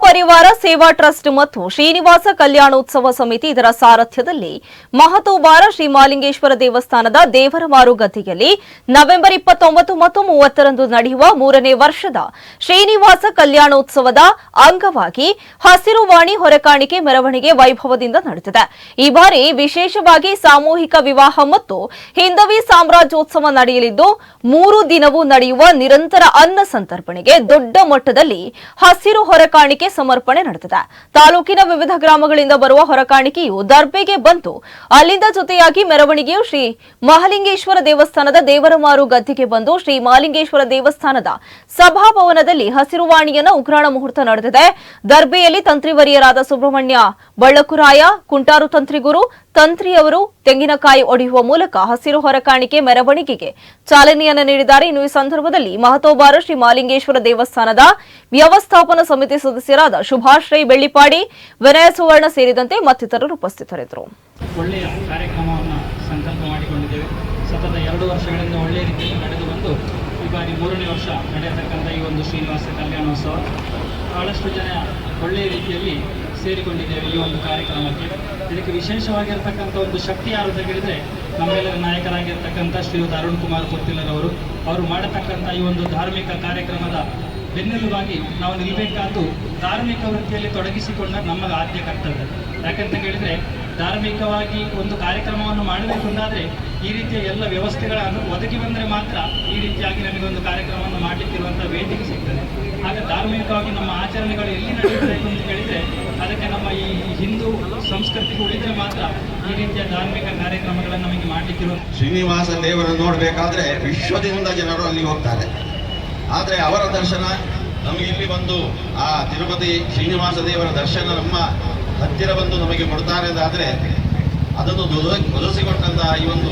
ಪರಿವಾರ ಸೇವಾ ಟ್ರಸ್ಟ್ ಮತ್ತು ಶ್ರೀನಿವಾಸ ಕಲ್ಯಾಣೋತ್ಸವ ಸಮಿತಿ ಇದರ ಸಾರಥ್ಯದಲ್ಲಿ ಮಹತೋಬಾರ ಶ್ರೀ ಮಹಾಲಿಂಗೇಶ್ವರ ದೇವಸ್ಥಾನದ ದೇವರ ಮಾರು ಗದ್ದಿಗೆಯಲ್ಲಿ ನವೆಂಬರ್ 29 ಮತ್ತು 30ರಂದು ನಡೆಯುವ 3ನೇ ವರ್ಷದ ಶ್ರೀನಿವಾಸ ಕಲ್ಯಾಣೋತ್ಸವದ ಅಂಗವಾಗಿ ಹಸಿರು ವಾಣಿ ಹೊರೆಕಾಣಿಕೆ ಮೆರವಣಿಗೆ ವೈಭವದಿಂದ ನಡೆದಿದೆ. ಈ ಬಾರಿ ವಿಶೇಷವಾಗಿ ಸಾಮೂಹಿಕ ವಿವಾಹ ಮತ್ತು ಹಿಂದವಿ ಸಾಮ್ರಾಜ್ಯೋತ್ಸವ ನಡೆಯಲಿದ್ದು 3 ದಿನವೂ ನಡೆಯುವ ನಿರಂತರ ಅನ್ನ ಸಂತರ್ಪಣೆಗೆ ದೊಡ್ಡ ಮಟ್ಟದಲ್ಲಿ ಹಸಿರು ಹೊರೆಕಾಣಿಕೆ ಸಮರ್ಪಣೆ ನಡೆದಿದೆ. ತಾಲೂಕಿನ ವಿವಿಧ ಗ್ರಾಮಗಳಿಂದ ಬರುವ ಹೊರಕಾಣಿಕೆಯು ದರ್ಬೆಗೆ ಬಂತು. ಅಲ್ಲಿಂದ ಜೊತೆಯಾಗಿ ಮೆರವಣಿಗೆಯು ಶ್ರೀ ಮಹಾಲಿಂಗೇಶ್ವರ ದೇವಸ್ಥಾನದ ದೇವರಮಾರು ಗದ್ದಿಗೆ ಬಂದು ಶ್ರೀ ಮಹಾಲಿಂಗೇಶ್ವರ ದೇವಸ್ಥಾನದ ಸಭಾಭವನದಲ್ಲಿ ಹಸಿರುವಾಣಿಯನ್ನ ಉಗ್ರಾಣ ಮುಹೂರ್ತ ನಡೆದಿದೆ. ದರ್ಬೆಯಲ್ಲಿ ತಂತ್ರಿವರಿಯರಾದ ಸುಬ್ರಹ್ಮಣ್ಯ ಬಳ್ಳಕುರಾಯ, ಕುಂಟಾರು ತಂತ್ರಿಗುರು, ತಂತ್ರಿಯವರು ತೆಂಗಿನಕಾಯಿ ಒಡೆಯುವ ಮೂಲಕ ಹಸಿರು ಹೊರಕಾಣಿಕೆ ಮೆರವಣಿಗೆಗೆ ಚಾಲನೆಯನ್ನು ನೀಡಿದ್ದಾರೆ. ಇನ್ನು ಈ ಸಂದರ್ಭದಲ್ಲಿ ಮಹತೋಬಾರ ಶ್ರೀ ಮಹಾಲಿಂಗೇಶ್ವರ ದೇವಸ್ಥಾನದ ವ್ಯವಸ್ಥಾಪನಾ ಸಮಿತಿ ಸದಸ್ಯರಾದ ಸುಭಾಶ್ರೈ ಬೆಳ್ಳಿಪಾಡಿ, ವಿನಯ ಸುವರ್ಣ ಸೇರಿದಂತೆ ಮತ್ತಿತರರು ಉಪಸ್ಥಿತರಿದ್ದರು. ಒಳ್ಳೆಯ ಕಾರ್ಯಕ್ರಮವನ್ನು ಸಂಕಲ್ಪ ಮಾಡಿಕೊಂಡಿದ್ದೇವೆ. ಸತತ 2 ವರ್ಷಗಳಿಂದ ಒಳ್ಳೆಯ ರೀತಿಯಲ್ಲಿ ನಡೆದು ಬಂದು ಈ ಬಾರಿ 3ನೇ ವರ್ಷ ನಡೆಯತಕ್ಕಂಥ ಈ ಒಂದು ಶ್ರೀನಿವಾಸ ಕಲ್ಯಾಣೋತ್ಸವ ಬಹಳಷ್ಟು ಜನ ಒಳ್ಳೆಯ ರೀತಿಯಲ್ಲಿ ಸೇರಿಕೊಂಡಿದ್ದೇವೆ ಈ ಒಂದು ಕಾರ್ಯಕ್ರಮಕ್ಕೆ. ಇದಕ್ಕೆ ವಿಶೇಷವಾಗಿರ್ತಕ್ಕಂಥ ಒಂದು ಶಕ್ತಿ ಯಾರು ಅಂತ ಹೇಳಿದರೆ ನಮ್ಮೆಲ್ಲರ ನಾಯಕರಾಗಿರ್ತಕ್ಕಂಥ ಶ್ರೀಯುತ ಅರುಣ್ ಕುಮಾರ್ ಪೊತ್ತಿಲರವರು. ಅವರು ಮಾಡತಕ್ಕಂಥ ಈ ಒಂದು ಧಾರ್ಮಿಕ ಕಾರ್ಯಕ್ರಮದ ಬೆನ್ನೆಲುಬಾಗಿ ನಾವು ನಿಲ್ಲಬೇಕಾದ್ದು ಧಾರ್ಮಿಕ ವೃತ್ತಿಯಲ್ಲಿ ತೊಡಗಿಸಿಕೊಂಡ ನಮ್ಮ ಆದ್ಯ ಕರ್ತವ್ಯ. ಯಾಕಂತ ಹೇಳಿದರೆ ಧಾರ್ಮಿಕವಾಗಿ ಒಂದು ಕಾರ್ಯಕ್ರಮವನ್ನು ಮಾಡಬೇಕು ಅಂತಾದರೆ ಈ ರೀತಿಯ ಎಲ್ಲ ವ್ಯವಸ್ಥೆಗಳನ್ನು ಒದಗಿ ಬಂದರೆ ಮಾತ್ರ ಈ ರೀತಿಯಾಗಿ ನಮಗೊಂದು ಕಾರ್ಯಕ್ರಮವನ್ನು ಮಾಡಲಿಕ್ಕಿರುವಂಥ ವೇದಿಕೆ ಸಿಗ್ತದೆ. ಆಗ ಧಾರ್ಮಿಕವಾಗಿ ನಮ್ಮ ಆಚರಣೆಗಳು ಎಲ್ಲಿ ನಡೆಯಬೇಕು ಅಂತ ಹೇಳಿದರೆ ಅದಕ್ಕೆ ನಮ್ಮ ಈ ಹಿಂದೂ ಸಂಸ್ಕೃತಿಗೆ ಉಳಿದರೆ ಮಾತ್ರ ಈ ರೀತಿಯ ಧಾರ್ಮಿಕ ಕಾರ್ಯಕ್ರಮಗಳನ್ನು ನಮಗೆ ಮಾಡಲಿಕ್ಕಿರುವ. ಶ್ರೀನಿವಾಸ ದೇವರನ್ನು ನೋಡಬೇಕಾದ್ರೆ ವಿಶ್ವದಿಂದ ಜನರು ಅಲ್ಲಿ ಹೋಗ್ತಾರೆ. ಆದರೆ ಅವರ ದರ್ಶನ ನಮಗೆ ಇಲ್ಲಿ ಬಂದು ಆ ತಿರುಪತಿ ಶ್ರೀನಿವಾಸ ದೇವರ ದರ್ಶನ ನಮ್ಮ ಹತ್ತಿರ ಬಂದು ನಮಗೆ ಕೊಡ್ತಾರೆ ಅಂತಾದರೆ ಅದನ್ನು ಒದಗಿಸಿಕೊಟ್ಟಂತಹ ಈ ಒಂದು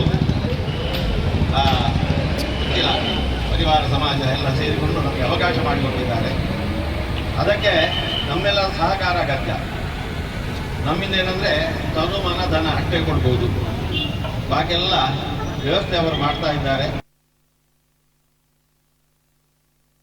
ಪರಿವಾರ ಸಮಾಜ ಎಲ್ಲ ಸೇರಿಕೊಂಡು ನಮಗೆ ಅವಕಾಶ ಮಾಡಿಕೊಟ್ಟಿದ್ದಾರೆ. ಅದಕ್ಕೆ ನಮ್ಮೆಲ್ಲ ಸಹಕಾರ ಅಗತ್ಯ. ನಮ್ಮಿಂದ ಏನಂದರೆ ತನು ಮನ ಧನ ಅಷ್ಟೇ ಕೊಡ್ಬೋದು, ಬಾಕಿಯೆಲ್ಲ ವ್ಯವಸ್ಥೆ ಅವರು ಮಾಡ್ತಾ ಇದ್ದಾರೆ.